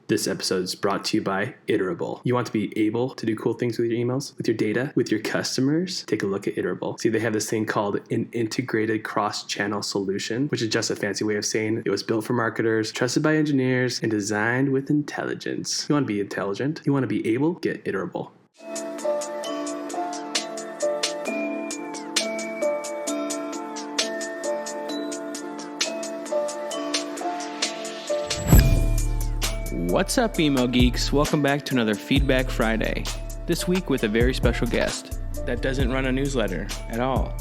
This episode is brought to you by Iterable. You want to be able to do cool things with your emails, with your data, with your customers? Take a look at Iterable. See, they have this thing called an integrated cross-channel solution, which is just a fancy way of saying it was built for marketers, trusted by engineers, and designed with intelligence. You want to be intelligent? You want to be able? Get Iterable. What's up, email geeks? Welcome back to another Feedback Friday. This week with a very special guest that doesn't run a newsletter at all.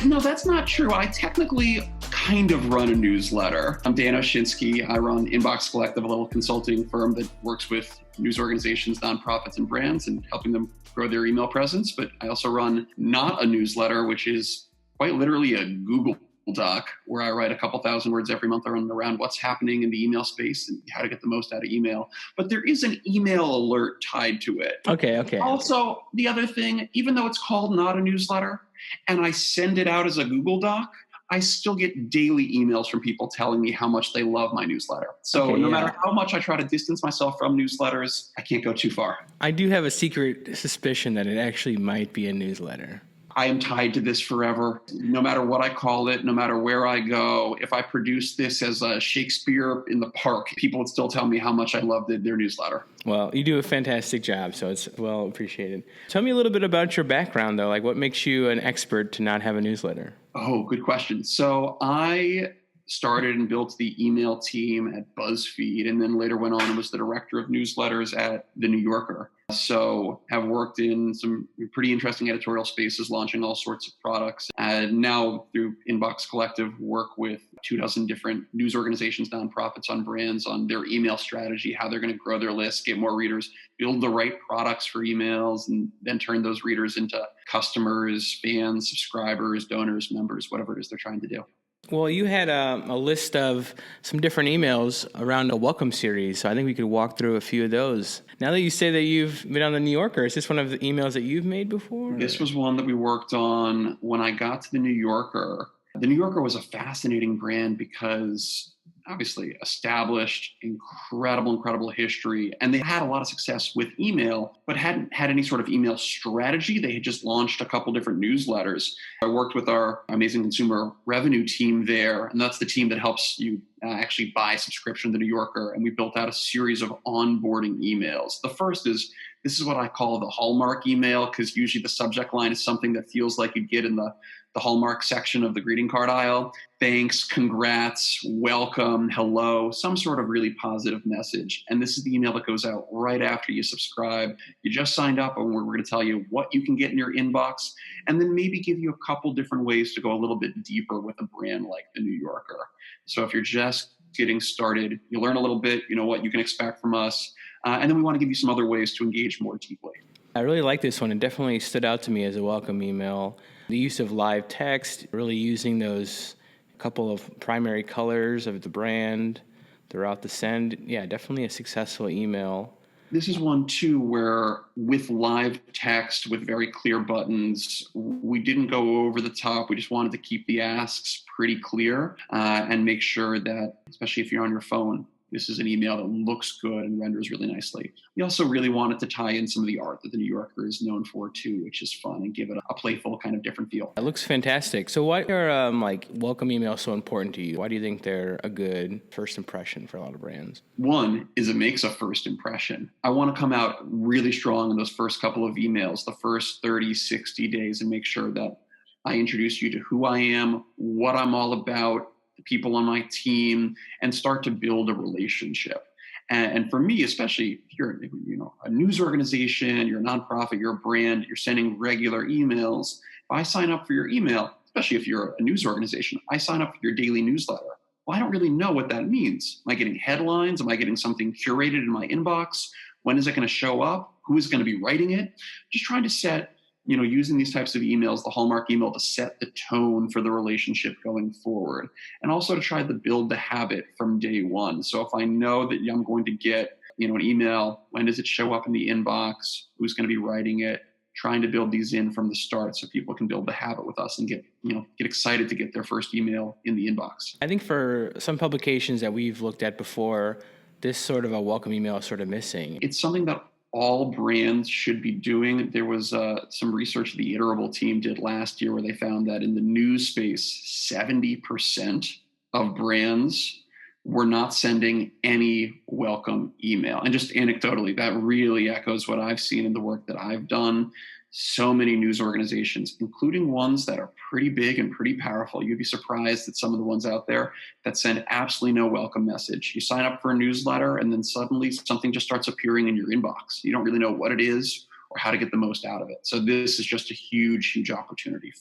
No, that's not true. I technically kind of run a newsletter. I'm Dan Oshinsky. I run Inbox Collective, a little consulting firm that works with news organizations, nonprofits, and brands and helping them grow their email presence. But I also run Not a Newsletter, which is quite literally a Google Doc where I write a couple thousand words every month around what's happening in the email space and how to get the most out of email. But there is an email alert tied to it. Okay. Also, the other thing, even though it's called Not a Newsletter and I send it out as a Google Doc, I still get daily emails from people telling me how much they love my newsletter. So no matter how much I try to distance myself from newsletters, I can't go too far. I do have a secret suspicion that it actually might be a newsletter. I am tied to this forever. No matter what I call it, no matter where I go, if I produce this as a Shakespeare in the park, people would still tell me how much I loved their newsletter. Well, you do a fantastic job, so it's well appreciated. Tell me a little bit about your background, though. Like, what makes you an expert to not have a newsletter? Oh, good question. So I started and built the email team at BuzzFeed, and then later went on and was the director of newsletters at The New Yorker. So have worked in some pretty interesting editorial spaces, launching all sorts of products. And now through Inbox Collective, work with 24 different news organizations, nonprofits, on brands, on their email strategy, how they're going to grow their list, get more readers, build the right products for emails, and then turn those readers into customers, fans, subscribers, donors, members, whatever it is they're trying to do. Well, you had a list of some different emails around a welcome series, so I think we could walk through a few of those. Now that you say that you've been on The New Yorker, is this one of the emails that you've made before? This was one that we worked on when I got to The New Yorker. The New Yorker was a fascinating brand because obviously established, incredible history. And they had a lot of success with email, but hadn't had any sort of email strategy. They had just launched a couple different newsletters. I worked with our amazing consumer revenue team there, and that's the team that helps you actually buy subscription to The New Yorker. And we built out a series of onboarding emails. The first is, this is what I call the Hallmark email, because usually the subject line is something that feels like you'd get in the Hallmark section of the greeting card aisle. Thanks, congrats, welcome, hello, some sort of really positive message. And this is the email that goes out right after you subscribe. You just signed up, and we're going to tell you what you can get in your inbox, and then maybe give you a couple different ways to go a little bit deeper with a brand like The New Yorker. So if you're just getting started, you learn a little bit, you know what you can expect from us. And then we want to give you some other ways to engage more deeply. I really like this one. It definitely stood out to me as a welcome email. The use of live text, really using those couple of primary colors of the brand throughout the send. Yeah, definitely a successful email. This is one, too, where with live text, with very clear buttons, we didn't go over the top. We just wanted to keep the asks pretty clear and make sure that, especially if you're on your phone, this is an email that looks good and renders really nicely. We also really wanted to tie in some of the art that The New Yorker is known for, too, which is fun, and give it a playful kind of different feel. It looks fantastic. So why are welcome emails so important to you? Why do you think they're a good first impression for a lot of brands? One is it makes a first impression. I want to come out really strong in those first couple of emails, the first 30, 60 days, and make sure that I introduce you to who I am, what I'm all about, the people on my team, and start to build a relationship. And for me, especially if you're a news organization, you're a nonprofit, you're a brand, you're sending regular emails. If I sign up for your email, especially if you're a news organization, I sign up for your daily newsletter. Well, I don't really know what that means. Am I getting headlines? Am I getting something curated in my inbox? When is it going to show up? Who is going to be writing it? Just trying to set, using these types of emails, the Hallmark email, to set the tone for the relationship going forward. And also to try to build the habit from day one. So if I know that I'm going to get, an email, when does it show up in the inbox? Who's going to be writing it? trying to build these in from the start so people can build the habit with us and get excited to get their first email in the inbox. I think for some publications that we've looked at before, this sort of a welcome email is sort of missing. It's something that all brands should be doing. There was some research the Iterable team did last year where they found that in the news space, 70% of brands were not sending any welcome email. And just anecdotally, that really echoes what I've seen in the work that I've done. So many news organizations, including ones that are pretty big and pretty powerful. You'd be surprised at some of the ones out there that send absolutely no welcome message. You sign up for a newsletter and then suddenly something just starts appearing in your inbox. You don't really know what it is or how to get the most out of it. So this is just a huge, huge opportunity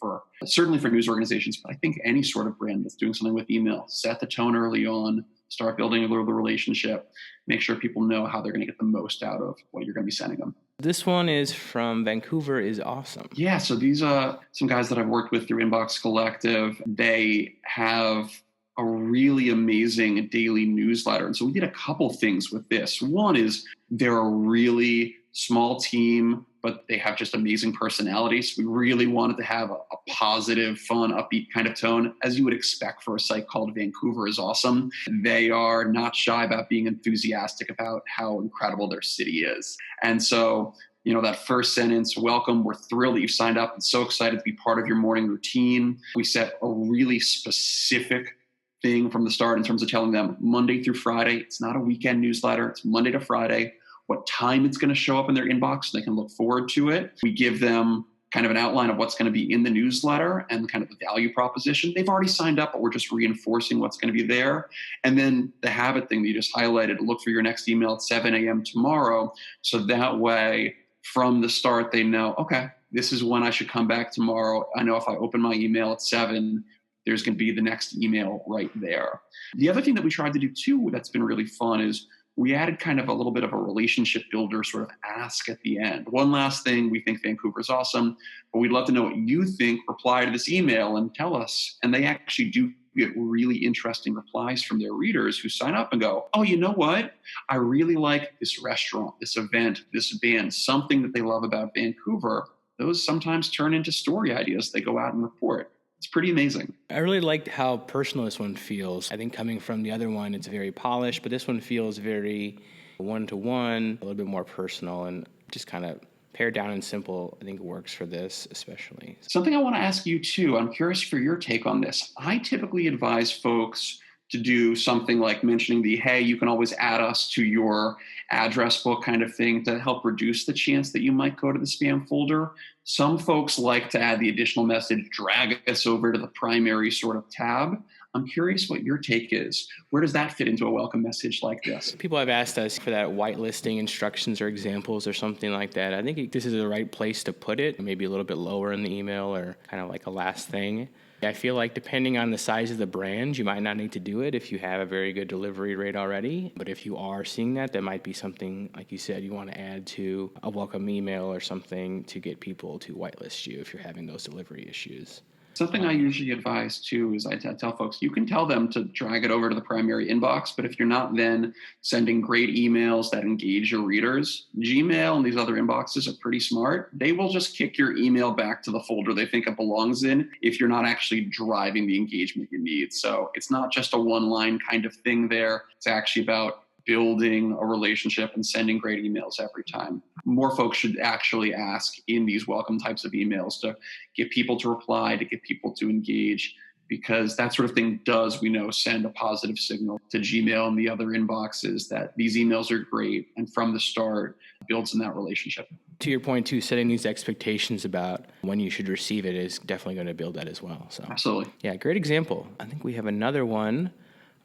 certainly for news organizations, but I think any sort of brand that's doing something with email. Set the tone early on, start building a little relationship, make sure people know how they're going to get the most out of what you're going to be sending them. This one is from Vancouver is Awesome. Yeah, so these are some guys that I've worked with through Inbox Collective. They have a really amazing daily newsletter. And so we did a couple things with this. One is they're a really small team, but they have just amazing personalities. We really wanted to have a positive, fun, upbeat kind of tone, as you would expect for a site called Vancouver is Awesome. They are not shy about being enthusiastic about how incredible their city is. And so, that first sentence, welcome, we're thrilled that you've signed up and so excited to be part of your morning routine. We set a really specific thing from the start in terms of telling them Monday through Friday. It's not a weekend newsletter. It's Monday to Friday. What time it's going to show up in their inbox so they can look forward to it. We give them kind of an outline of what's going to be in the newsletter and kind of the value proposition. They've already signed up, but we're just reinforcing what's going to be there. And then the habit thing that you just highlighted, look for your next email at 7 a.m. tomorrow. So that way, from the start, they know, okay, this is when I should come back tomorrow. I know if I open my email at 7, there's going to be the next email right there. The other thing that we tried to do too that's been really fun is we added kind of a little bit of a relationship builder sort of ask at the end. One last thing, we think Vancouver's awesome, but we'd love to know what you think. Reply to this email and tell us. And they actually do get really interesting replies from their readers who sign up and go, oh, you know what? I really like this restaurant, this event, this band, something that they love about Vancouver. Those sometimes turn into story ideas they go out and report. It's pretty amazing. I really liked how personal this one feels. I think coming from the other one, it's very polished, but this one feels very one-to-one, a little bit more personal and just kind of pared down and simple. I think works for this especially. Something I want to ask you too, I'm curious for your take on this. I typically advise folks to do something like mentioning hey, you can always add us to your address book kind of thing to help reduce the chance that you might go to the spam folder. Some folks like to add the additional message, drag us over to the primary sort of tab. I'm curious what your take is. Where does that fit into a welcome message like this? People have asked us for that whitelisting instructions or examples or something like that. I think this is the right place to put it, maybe a little bit lower in the email or kind of like a last thing. I feel like depending on the size of the brand, you might not need to do it if you have a very good delivery rate already. But if you are seeing that might be something, like you said, you want to add to a welcome email or something to get people to whitelist you if you're having those delivery issues. Something I usually advise too is I tell folks, you can tell them to drag it over to the primary inbox, but if you're not then sending great emails that engage your readers, Gmail and these other inboxes are pretty smart. They will just kick your email back to the folder they think it belongs in if you're not actually driving the engagement you need. So it's not just a one-line kind of thing there. It's actually about building a relationship and sending great emails every time. More folks should actually ask in these welcome types of emails to get people to reply, to get people to engage, because that sort of thing does, we know, send a positive signal to Gmail and the other inboxes that these emails are great, and from the start builds in that relationship. To your point too, setting these expectations about when you should receive it is definitely going to build that as well. So absolutely. Yeah, great example. I think we have another one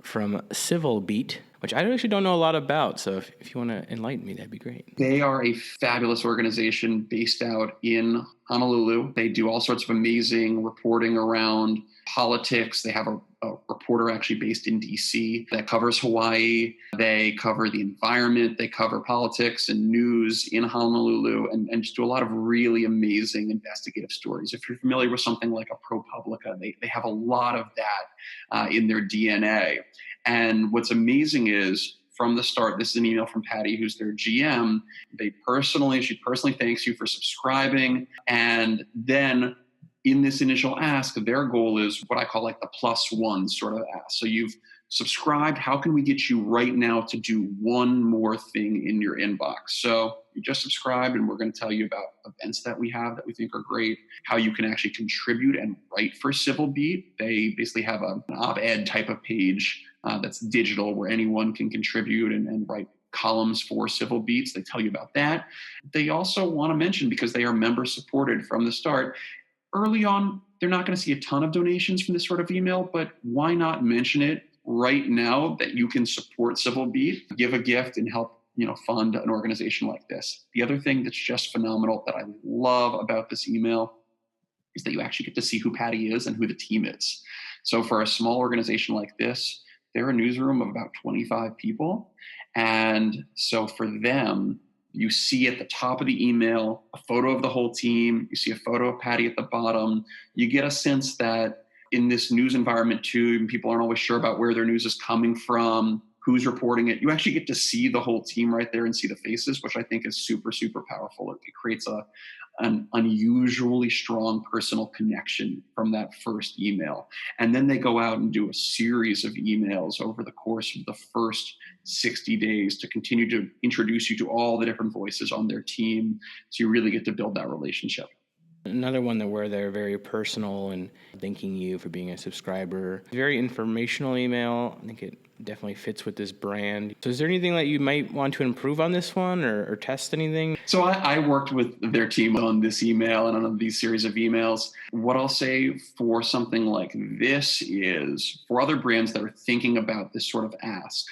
from Civil Beat, which I actually don't know a lot about. So if you want to enlighten me, that'd be great. They are a fabulous organization based out in Honolulu. They do all sorts of amazing reporting around politics. They have a reporter actually based in DC that covers Hawaii. They cover the environment. They cover politics and news in Honolulu and just do a lot of really amazing investigative stories. If you're familiar with something like a ProPublica, they have a lot of that in their DNA. And what's amazing is from the start. This is an email from Patty, who's their GM. She personally thanks you for subscribing. And then in this initial ask, their goal is what I call like the +1 sort of ask. So you've subscribed. How can we get you right now to do one more thing in your inbox? So you just subscribed, and we're going to tell you about events that we have that we think are great, how you can actually contribute and write for Civil Beat. They basically have an op-ed type of page that's digital where anyone can contribute and write columns for Civil Beats. They tell you about that. They also want to mention, because they are member supported from the start, early on, they're not going to see a ton of donations from this sort of email, but why not mention it right now that you can support Civil Beat, give a gift, and help fund an organization like this. The other thing that's just phenomenal that I love about this email is that you actually get to see who Patty is and who the team is. So for a small organization like this, they're a newsroom of about 25 people. And so for them, you see at the top of the email a photo of the whole team. You see a photo of Patty at the bottom. You get a sense that in this news environment too, people aren't always sure about where their news is coming from, who's reporting it. You actually get to see the whole team right there and see the faces, which I think is super, super powerful. It creates an unusually strong personal connection from that first email. And then they go out and do a series of emails over the course of the first 60 days to continue to introduce you to all the different voices on their team. So you really get to build that relationship. Another one where they're very personal and thanking you for being a subscriber. Very informational email. I think it definitely fits with this brand. So is there anything that you might want to improve on this one or test anything? So I worked with their team on this email and on these series of emails. What I'll say for something like this is, for other brands that are thinking about this sort of ask,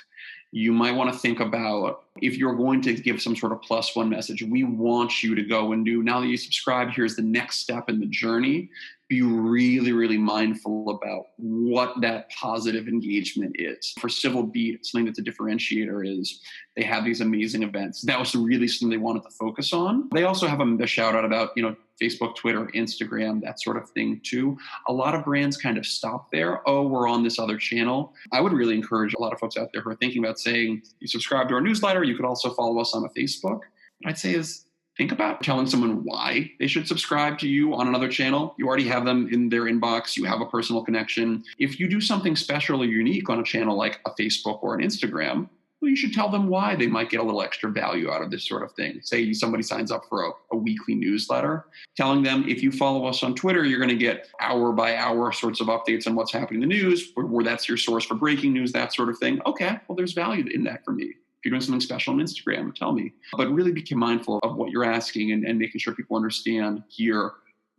you might want to think about, if you're going to give some sort of +1 message, we want you to go and do, now that you subscribe, here's the next step in the journey. Be really, really mindful about what that positive engagement is. For Civil Beat, something that's a differentiator is they have these amazing events. That was really something they wanted to focus on. They also have a shout out about, Facebook, Twitter, Instagram, that sort of thing too. A lot of brands kind of stop there. Oh, we're on this other channel. I would really encourage a lot of folks out there who are thinking about saying, you subscribe to our newsletter, you could also follow us on a Facebook. What I'd say is, think about telling someone why they should subscribe to you on another channel. You already have them in their inbox. You have a personal connection. If you do something special or unique on a channel like a Facebook or an Instagram, well, you should tell them why they might get a little extra value out of this sort of thing. Say somebody signs up for a weekly newsletter, telling them, if you follow us on Twitter, you're going to get hour by hour sorts of updates on what's happening in the news, where that's your source for breaking news, that sort of thing. Okay, well, there's value in that for me. If you're doing something special on Instagram, tell me. But really be mindful of what you're asking and making sure people understand here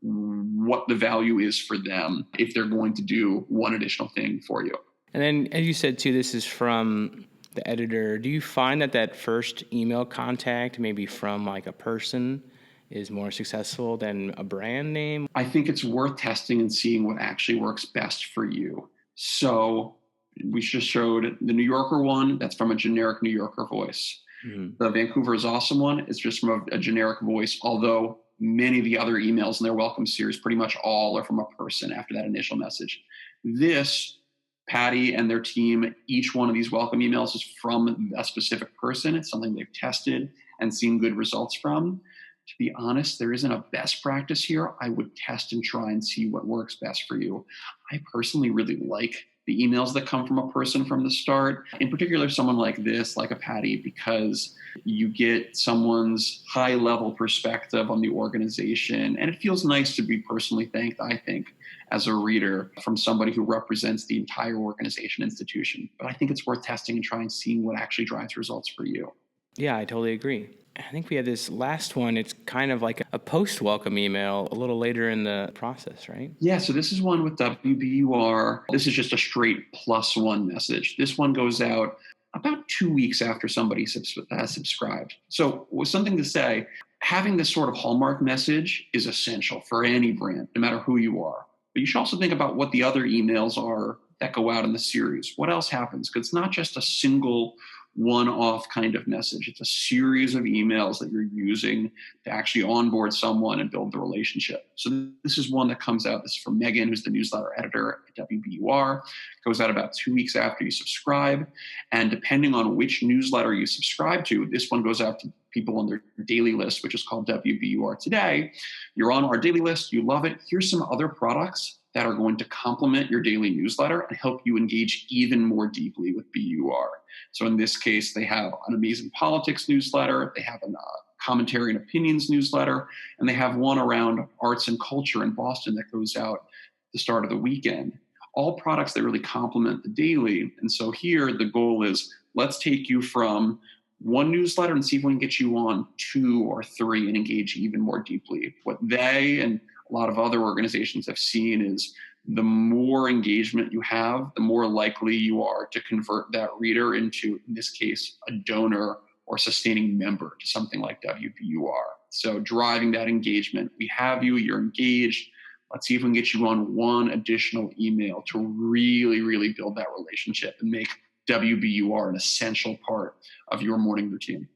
what the value is for them if they're going to do one additional thing for you. And then, as you said, too, this is from the editor. Do you find that first email contact, maybe from like a person, is more successful than a brand name? I think it's worth testing and seeing what actually works best for you. So we just showed the New Yorker one. That's from a generic New Yorker voice. Mm-hmm. The Vancouver is Awesome one. It's just from a generic voice, although many of the other emails in their welcome series, pretty much all are from a person after that initial message. This, Patty and their team, each one of these welcome emails is from a specific person. It's something they've tested and seen good results from. To be honest, there isn't a best practice here. I would test and try and see what works best for you. I personally really like the emails that come from a person from the start, in particular someone like this, like a Patty, because you get someone's high-level perspective on the organization, and it feels nice to be personally thanked, I think, as a reader from somebody who represents the entire organization institution. But I think it's worth testing and trying, seeing what actually drives results for you. Yeah, I totally agree. I think we had this last one. It's kind of like a post-welcome email a little later in the process, right? Yeah, so this is one with WBUR. This is just a straight +1 message. This one goes out about 2 weeks after somebody has subscribed. So with something to say, having this sort of hallmark message is essential for any brand, no matter who you are. But you should also think about what the other emails are that go out in the series. What else happens? Because it's not just a single one-off kind of message. It's a series of emails that you're using to actually onboard someone and build the relationship. So this is one that comes out. This is from Megan, who's the newsletter editor at WBUR. Goes out about 2 weeks after you subscribe. And depending on which newsletter you subscribe to, this one goes out to people on their daily list, which is called WBUR Today. You're on our daily list. You love it. Here's some other products that are going to complement your daily newsletter and help you engage even more deeply with BUR. So in this case, they have an amazing politics newsletter, they have a commentary and opinions newsletter, and they have one around arts and culture in Boston that goes out at the start of the weekend. All products that really complement the daily. And so here the goal is, let's take you from one newsletter and see if we can get you on 2 or 3 and engage even more deeply. What they and a lot of other organizations have seen is the more engagement you have, the more likely you are to convert that reader into, in this case, a donor or sustaining member to something like WBUR. So driving that engagement. We have you, you're engaged. Let's see if we can get you on one additional email to really, really build that relationship and make WBUR an essential part of your morning routine.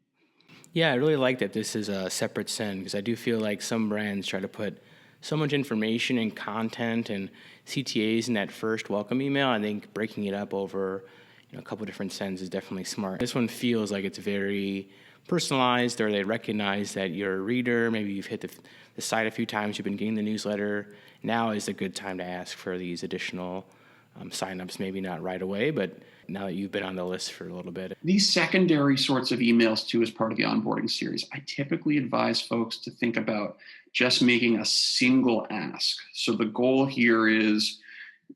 Yeah, I really like that this is a separate send, because I do feel like some brands try to put so much information and content and CTAs in that first welcome email. I think breaking it up over a couple different sends is definitely smart. This one feels like it's very personalized, or they recognize that you're a reader. Maybe you've hit the site a few times, you've been getting the newsletter. Now is a good time to ask for these additional signups, maybe not right away, but now that you've been on the list for a little bit. These secondary sorts of emails too, as part of the onboarding series, I typically advise folks to think about just making a single ask. So the goal here is,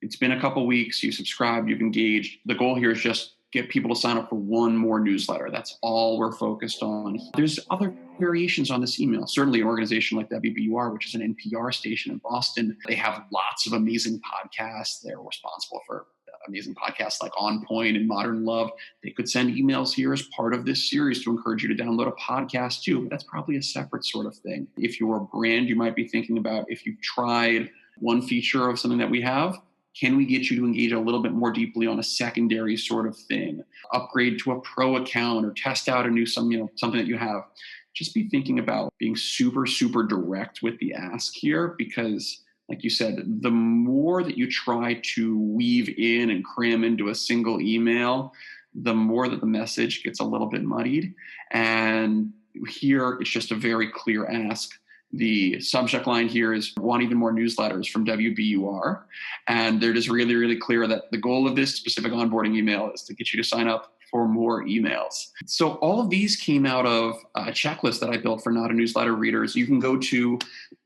it's been a couple weeks, you subscribed, you've engaged. The goal here is just get people to sign up for one more newsletter. That's all we're focused on. There's other variations on this email. Certainly an organization like WBUR, which is an NPR station in Boston, they have lots of amazing podcasts. They're responsible for amazing podcasts like On Point and Modern Love. They could send emails here as part of this series to encourage you to download a podcast too, but that's probably a separate sort of thing. If you're a brand, you might be thinking about, if you've tried one feature of something that we have, can we get you to engage a little bit more deeply on a secondary sort of thing? Upgrade to a pro account or test out a new something that you have. Just be thinking about being super, super direct with the ask here, because like you said, the more that you try to weave in and cram into a single email, the more that the message gets a little bit muddied. And here it's just a very clear ask. The subject line here is, want even more newsletters from WBUR. And they're just really, really clear that the goal of this specific onboarding email is to get you to sign up for more emails. So all of these came out of a checklist that I built for Not a Newsletter readers. You can go to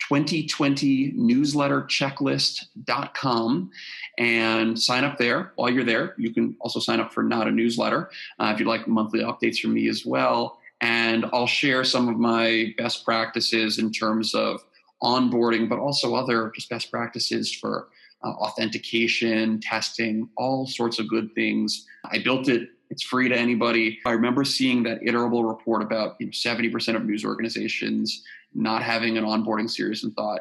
2020newsletterchecklist.com and sign up there. While you're there, you can also sign up for Not a Newsletter if you'd like monthly updates from me as well. And I'll share some of my best practices in terms of onboarding, but also other just best practices for authentication, testing, all sorts of good things. I built it. It's free to anybody. I remember seeing that iterable report about 70% of news organizations not having an onboarding series, and thought,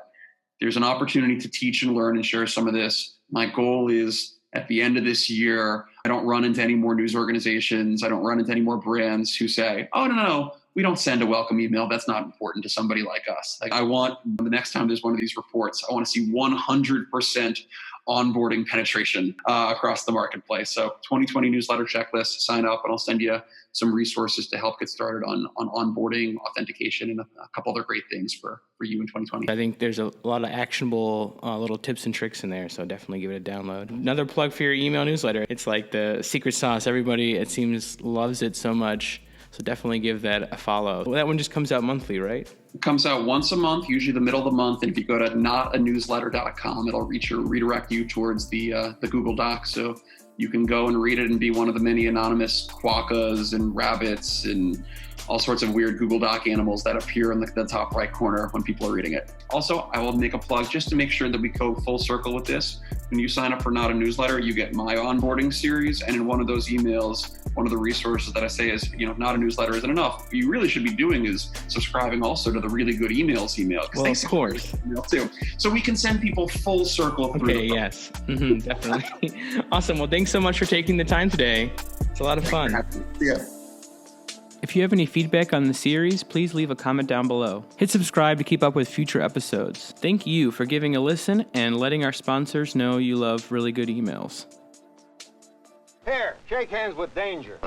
there's an opportunity to teach and learn and share some of this. My goal is, at the end of this year, I don't run into any more news organizations. I don't run into any more brands who say, oh, no, we don't send a welcome email. That's not important to somebody like us. Like, I want, the next time there's one of these reports, I want to see 100% onboarding penetration across the marketplace. So 2020 newsletter checklist, sign up, and I'll send you some resources to help get started on onboarding, authentication, and a couple other great things for you in 2020. I think there's a lot of actionable little tips and tricks in there, so definitely give it a download. Another plug for your email newsletter. It's like the secret sauce. Everybody, it seems, loves it so much. So definitely give that a follow. Well, that one just comes out monthly, right? It comes out once a month, usually the middle of the month. And if you go to notanewsletter.com, it'll redirect you towards the Google Doc. So you can go and read it and be one of the many anonymous quokkas and rabbits and all sorts of weird Google Doc animals that appear in the top right corner when people are reading it. Also, I will make a plug just to make sure that we go full circle with this. When you sign up for Not a Newsletter, you get my onboarding series. And in one of those emails, one of the resources that I say is, Not a Newsletter isn't enough. What you really should be doing is subscribing also to the Really Good Emails email. Well, of course. Email too. So we can send people full circle through. Okay, yes. Definitely. Awesome. Well, thanks so much for taking the time today. It's a lot of fun. Yeah. If you have any feedback on the series, please leave a comment down below. Hit subscribe to keep up with future episodes. Thank you for giving a listen and letting our sponsors know you love really good emails. Here, shake hands with danger.